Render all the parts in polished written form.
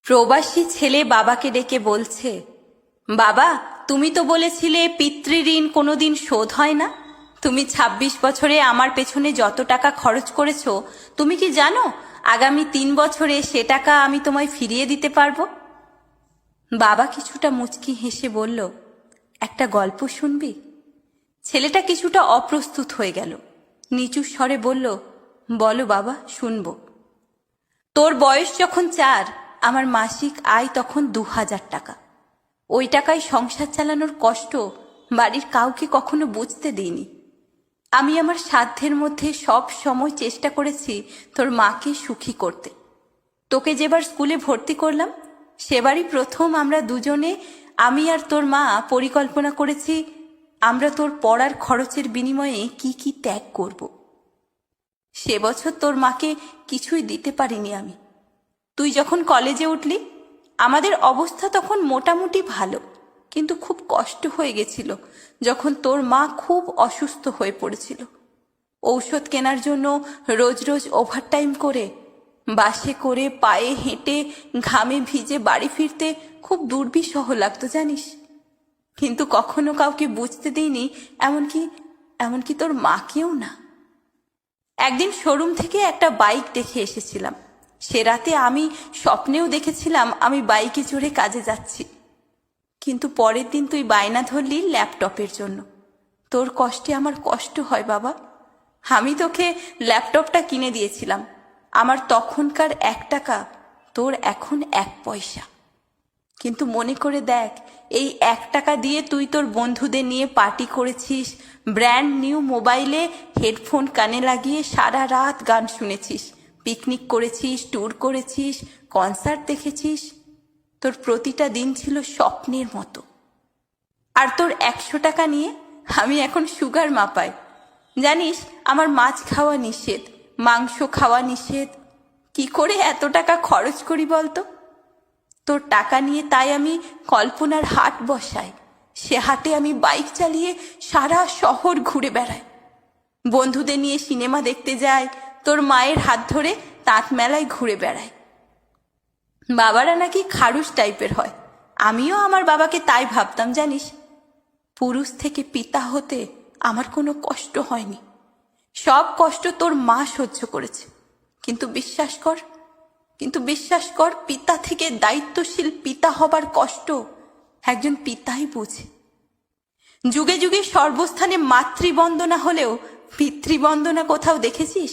প্রবাসী ছেলে বাবাকে ডেকে বলছে, বাবা, তুমি তো বলেছিলে পিতৃঋণ কোনোদিন শোধ হয় না। তুমি ২৬ বছরে আমার পেছনে যত টাকা খরচ করেছো, তুমি কি জানো আগামী ৩ বছরে সে টাকা আমি তোমায় ফিরিয়ে দিতে পারবো? বাবা কিছুটা মুচকি হেসে বলল, একটা গল্প শুনবি? ছেলেটা কিছুটা অপ্রস্তুত হয়ে গেল। নিচু স্বরে বলল, বলো বাবা, শুনবো। তোর বয়স যখন ৪, আমার মাসিক আয় তখন ২০০০ টাকা। ওই টাকায় সংসার চালানোর কষ্ট বাড়ির কাউকে কখনো বুঝতে দিইনি। আমি আমার সাধ্যের মধ্যে সব সময় চেষ্টা করেছি তোর মাকে সুখী করতে। তোকে যেবার স্কুলে ভর্তি করলাম, সেবারই প্রথম আমরা দুজনে, আমি আর তোর মা, পরিকল্পনা করেছি আমরা তোর পড়ার খরচের বিনিময়ে কি কি ত্যাগ করব। সে বছর তোর মাকে কিছুই দিতে পারিনি আমি। তুই যখন কলেজে উঠলি, আমাদের অবস্থা তখন মোটামুটি ভালো, কিন্তু খুব কষ্ট হয়ে গেছিল যখন তোর মা খুব অসুস্থ হয়ে পড়েছিল। ঔষধ কেনার জন্য রোজ রোজ ওভারটাইম করে, বাসে করে, পায়ে হেঁটে, ঘামে ভিজে বাড়ি ফিরতে খুব দুর্বিষহ লাগতো জানিস। কিন্তু কখনো কাউকে বুঝতে দিইনি, এমনকি তোর মাকেও না। একদিন শোরুম থেকে একটা বাইক দেখে এসেছিলাম। সে রাতে আমি স্বপ্নেও দেখেছিলাম আমি বাইকে চড়ে কাজে যাচ্ছি। কিন্তু পরের দিন তুই বায়না ধরলি ল্যাপটপের জন্য। তোর কষ্টে আমার কষ্ট হয় বাবা। আমি তোকে ল্যাপটপটা কিনে দিয়েছিলাম। আমার তখনকার ১ টাকা, তোর এখন ১ পয়সা। কিন্তু মনে করে দেখ, এই ১ টাকা দিয়ে তুই তোর বন্ধুদের নিয়ে পার্টি করেছিস, ব্র্যান্ড নিউ মোবাইলে হেডফোন কানে লাগিয়ে সারা রাত গান শুনেছিস, পিকনিক করেছিস, ট্যুর করেছিস, কনসার্ট দেখেছিস। তোর প্রতিটা দিন ছিল স্বপ্নের মতো। আর তোর ১০০ টাকা নিয়ে আমি এখন সুগার মাপাই। জানিস, আমার মাছ খাওয়া নিষেধ, মাংস খাওয়া নিষেধ। কি করে এত টাকা খরচ করি বলতো? তোর টাকা নিয়ে তাই আমি কল্পনার হাট বসাই। সে হাটে আমি বাইক চালিয়ে সারা শহর ঘুরে বেড়াই, বন্ধুদের নিয়ে সিনেমা দেখতে যাই, তোর মায়ের হাত ধরে তাঁত মেলায় ঘুরে বেড়াই। বাবারা নাকি খারুস টাইপের হয়, আমিও আমার বাবাকে তাই ভাবতাম জানিস। পুরুষ থেকে পিতা হতে আমার কোনো কষ্ট হয়নি, সব কষ্ট তোর মা সহ্য করেছে। কিন্তু বিশ্বাস কর, পিতা থেকে দায়িত্বশীল পিতা হবার কষ্ট একজন পিতাই বোঝে। যুগে যুগে সর্বস্থানে মাতৃবন্দনা হলেও পিতৃবন্দনা কোথাও দেখেছিস?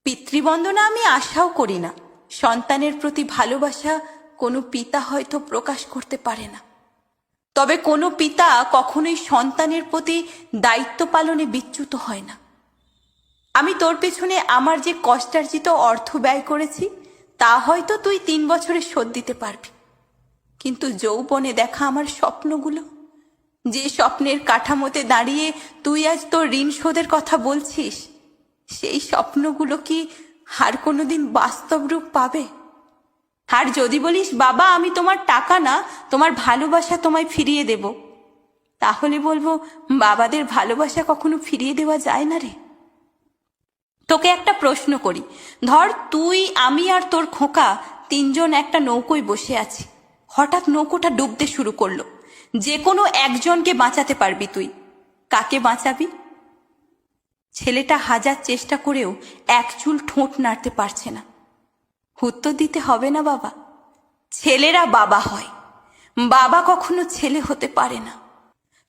পিতৃবন্দনা আমি আশাও করি না। সন্তানের প্রতি ভালোবাসা কোনো পিতা হয়তো প্রকাশ করতে পারে না, তবে কোনো পিতা কখনোই সন্তানের প্রতি দায়িত্ব পালনে বিচ্যুত হয় না। আমি তোর পেছনে আমার যে কষ্টার্জিত অর্থ ব্যয় করেছি, তা হয়তো তুই ৩ বছরে শোধ দিতে পারবি। কিন্তু যৌবনে দেখা আমার স্বপ্নগুলো, যে স্বপ্নের কাঠামোতে দাঁড়িয়ে তুই আজ তোর ঋণ শোধের কথা বলছিস, সেই স্বপ্নগুলো কি আর কোনোদিন বাস্তব রূপ পাবে? আর যদি বলিস, বাবা আমি তোমার টাকা না, তোমার ভালোবাসা তোমায় ফিরিয়ে দেব, তাহলে বলবো, বাবাদের ভালোবাসা কখনো ফিরিয়ে দেওয়া যায় না রে। তোকে একটা প্রশ্ন করি, ধর তুই, আমি আর তোর খোকা ৩ জন একটা নৌকোয় বসে আছি। হঠাৎ নৌকোটা ডুবতে শুরু করলো। যে কোনো একজনকে বাঁচাতে পারবি তুই, কাকে বাঁচাবি? ছেলেটা হাজার চেষ্টা করেও এক চুল ঠোঁট নাড়তে পারছে না। উত্তর দিতে হবে না বাবা, ছেলেরা বাবা হয়, বাবা কখনো ছেলে হতে পারে না।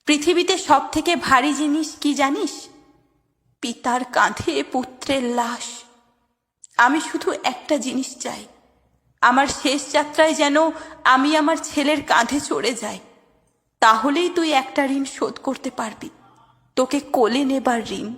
পৃথিবীতে সব থেকে ভারী জিনিস কি জানিস? পিতার কাঁধে পুত্রের লাশ। আমি শুধু একটা জিনিস চাই, আমার শেষ যাত্রায় যেন আমি আমার ছেলের কাঁধে চড়ে যাই। তাহলেই তুই একটা ঋণ শোধ করতে পারবি, তোকে কোলে নেবার ঋণ।